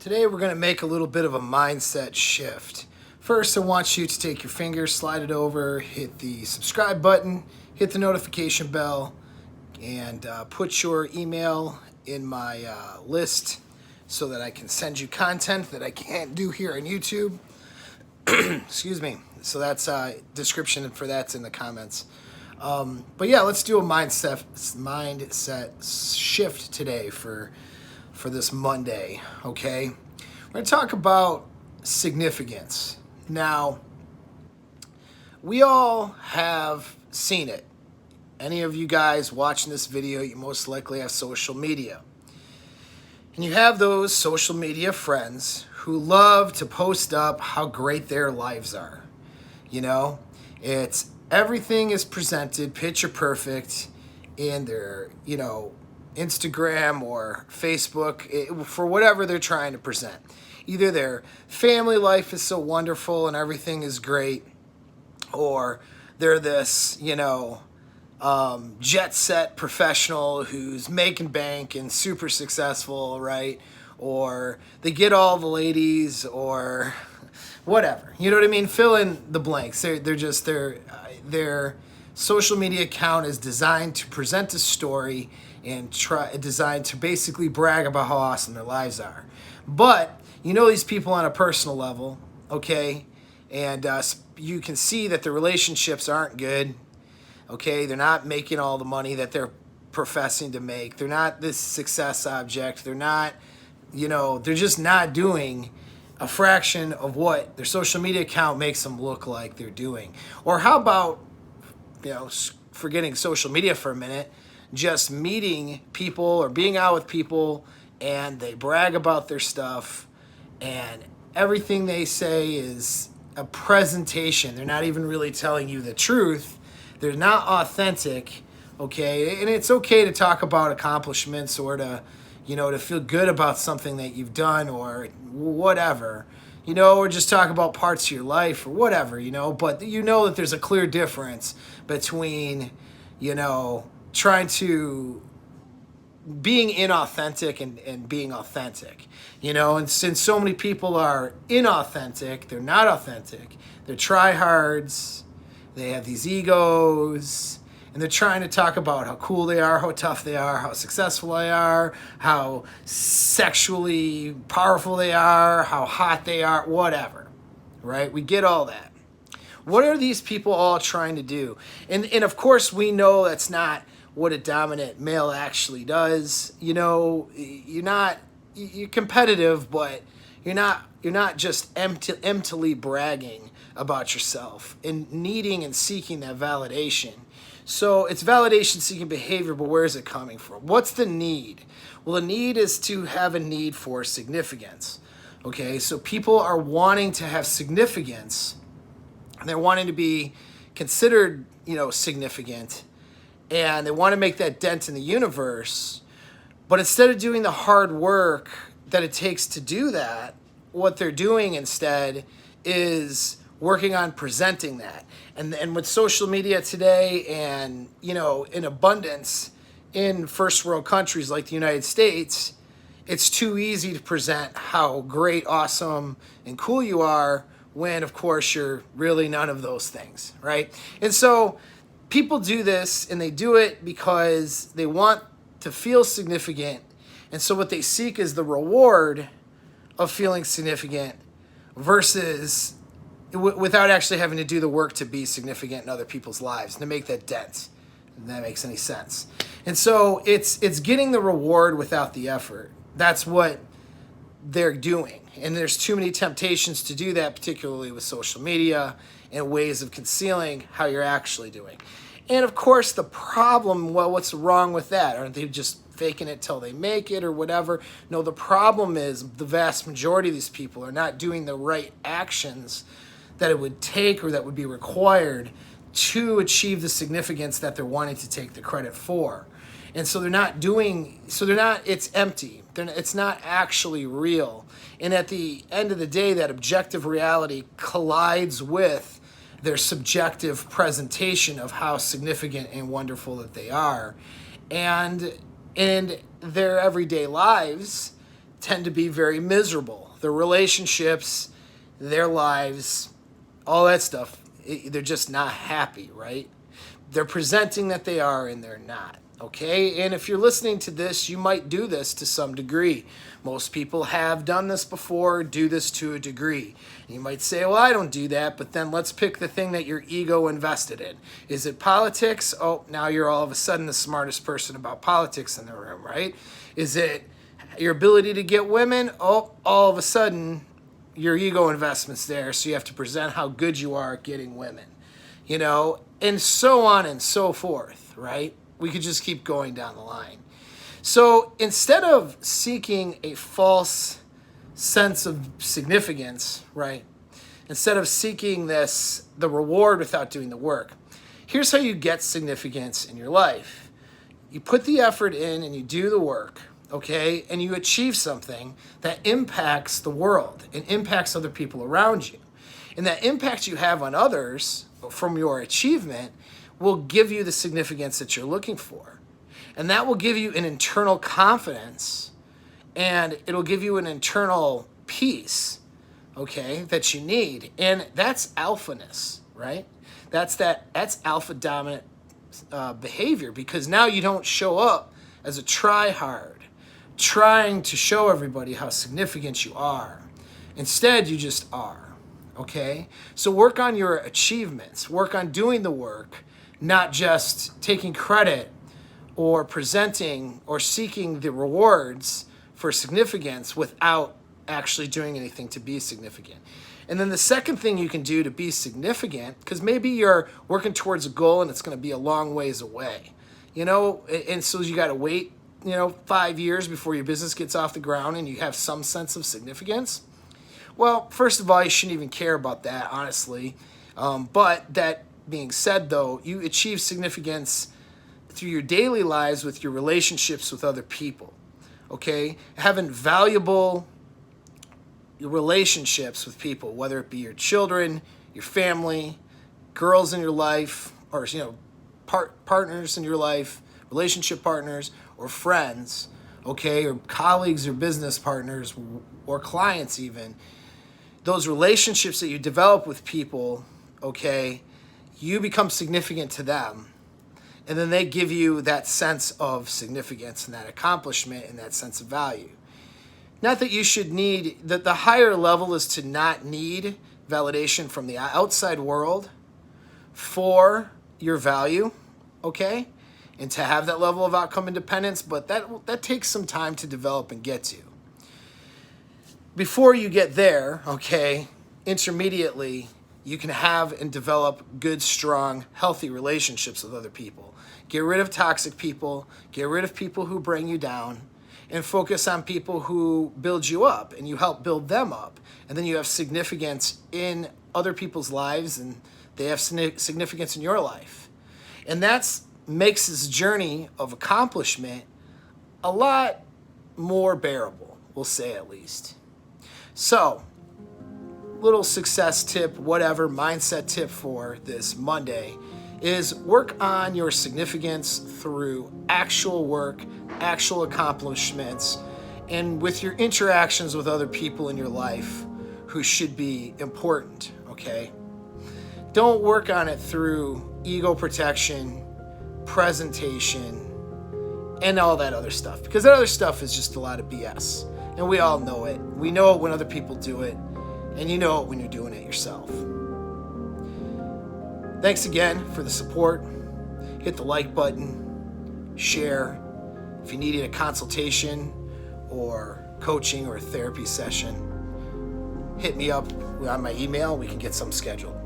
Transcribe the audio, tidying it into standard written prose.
Today we're going to make a little bit of a mindset shift. First, I want you to take your finger, slide it over, hit the subscribe button, hit the notification bell, and put your email in my list so that I can send you content that I can't do here on YouTube. Excuse me. So that's description for that's in the comments. But yeah, let's do a mindset shift today for this Monday, okay? We're going to talk about significance. Now, we all have seen it. Any of you guys watching this video, you most likely have social media. And you have those social media friends who love to post up how great their lives are. You know, it's everything is presented picture perfect in their, Instagram or Facebook, for whatever they're trying to present. Either their family life is so wonderful and everything is great, or they're this, jet set professional who's making bank and super successful, right? Or they get all the ladies, or whatever. You know what I mean? Fill in the blanks. Their social media account is designed to present a story and designed to basically brag about how awesome their lives are. But you know these people on a personal level, okay? And you can see that the relationships aren't good, okay? They're not making all the money that they're professing to make. They're not this success object. They're not, they're just not doing a fraction of what their social media account makes them look like they're doing. Or how about, forgetting social media for a minute, just meeting people or being out with people and they brag about their stuff and everything they say is a presentation. They're not even really telling you the truth. They're not authentic, okay? And it's okay to talk about accomplishments or to feel good about something that you've done or whatever, or just talk about parts of your life or whatever, but that there's a clear difference between, trying to being inauthentic and being authentic, and since so many people are inauthentic, they're not authentic, they're tryhards, they have these egos, and they're trying to talk about how cool they are, how tough they are, how successful they are, how sexually powerful they are, how hot they are, whatever, right? We get all that. What are these people all trying to do? And of course, we know that's not what a dominant male actually does. You're competitive, but you're not just emptily bragging about yourself and needing and seeking that validation. So it's validation-seeking behavior, but where is it coming from? What's the need? Well, the need is to have a need for significance. Okay, so people are wanting to have significance, and they're wanting to be considered, significant, and they want to make that dent in the universe. But instead of doing the hard work that it takes to do that, what they're doing instead is working on presenting that. And with social media today and, in abundance in first world countries like the United States, it's too easy to present how great, awesome, and cool you are when, of course, you're really none of those things, right? And so people do this, and they do it because they want to feel significant. And so what they seek is the reward of feeling significant versus without actually having to do the work to be significant in other people's lives and to make that dent, if that makes any sense. And so it's getting the reward without the effort. That's what they're doing. And there's too many temptations to do that, particularly with social media and ways of concealing how you're actually doing. And of course, the problem, well, what's wrong with that? Aren't they just faking it till they make it or whatever? No, the problem is the vast majority of these people are not doing the right actions that it would take or that would be required to achieve the significance that they're wanting to take the credit for. And so it's empty. It's not actually real. And at the end of the day, that objective reality collides with their subjective presentation of how significant and wonderful that they are. And in their everyday lives, tend to be very miserable. Their relationships, their lives, all that stuff, they're just not happy, right? They're presenting that they are and they're not, okay? And if you're listening to this, you might do this to some degree. Most people have done this before, do this to a degree. You might say, well, I don't do that, but then let's pick the thing that your ego invested in. Is it politics? Oh, now you're all of a sudden the smartest person about politics in the room, right? Is it your ability to get women? Oh, all of a sudden your ego investment's there, so you have to present how good you are at getting women, you know, and so on and so forth, right? We could just keep going down the line. So instead of seeking a false sense of significance, right? Instead of seeking the reward without doing the work, here's how you get significance in your life. You put the effort in and you do the work, okay? And you achieve something that impacts the world and impacts other people around you. And that impact you have on others from your achievement will give you the significance that you're looking for. And that will give you an internal confidence, and it'll give you an internal peace, okay, that you need. And that's alphaness, right? That's alpha dominant behavior, because now you don't show up as a try-hard, trying to show everybody how significant you are. Instead, you just are, okay? So work on your achievements. Work on doing the work, not just taking credit or presenting or seeking the rewards for significance without actually doing anything to be significant. And then the second thing you can do to be significant, because maybe you're working towards a goal and it's going to be a long ways away, you know, and so you got to wait, 5 years before your business gets off the ground and you have some sense of significance. Well, first of all, you shouldn't even care about that, honestly. But that being said, though, you achieve significance through your daily lives with your relationships with other people, okay? Having valuable relationships with people, whether it be your children, your family, girls in your life, or partners in your life, relationship partners, or friends, okay, or colleagues or business partners, or clients even. Those relationships that you develop with people, okay, you become significant to them. And then they give you that sense of significance and that accomplishment and that sense of value. Not that you should need, that the higher level is to not need validation from the outside world for your value, okay? And to have that level of outcome independence, but that takes some time to develop and get to. Before you get there, okay, intermediately, you can have and develop good, strong, healthy relationships with other people. Get rid of toxic people, get rid of people who bring you down, and focus on people who build you up and you help build them up. And then you have significance in other people's lives and they have significance in your life. And that makes this journey of accomplishment a lot more bearable, we'll say at least. So, little success tip, whatever, mindset tip for this Monday is work on your significance through actual work, actual accomplishments, and with your interactions with other people in your life who should be important, okay? Don't work on it through ego protection, presentation, and all that other stuff, because that other stuff is just a lot of BS, and we all know it. We know it when other people do it, and you know it when you're doing it yourself. Thanks again for the support. Hit the like button, share. If you needed a consultation or coaching or a therapy session, hit me up on my email. We can get some scheduled.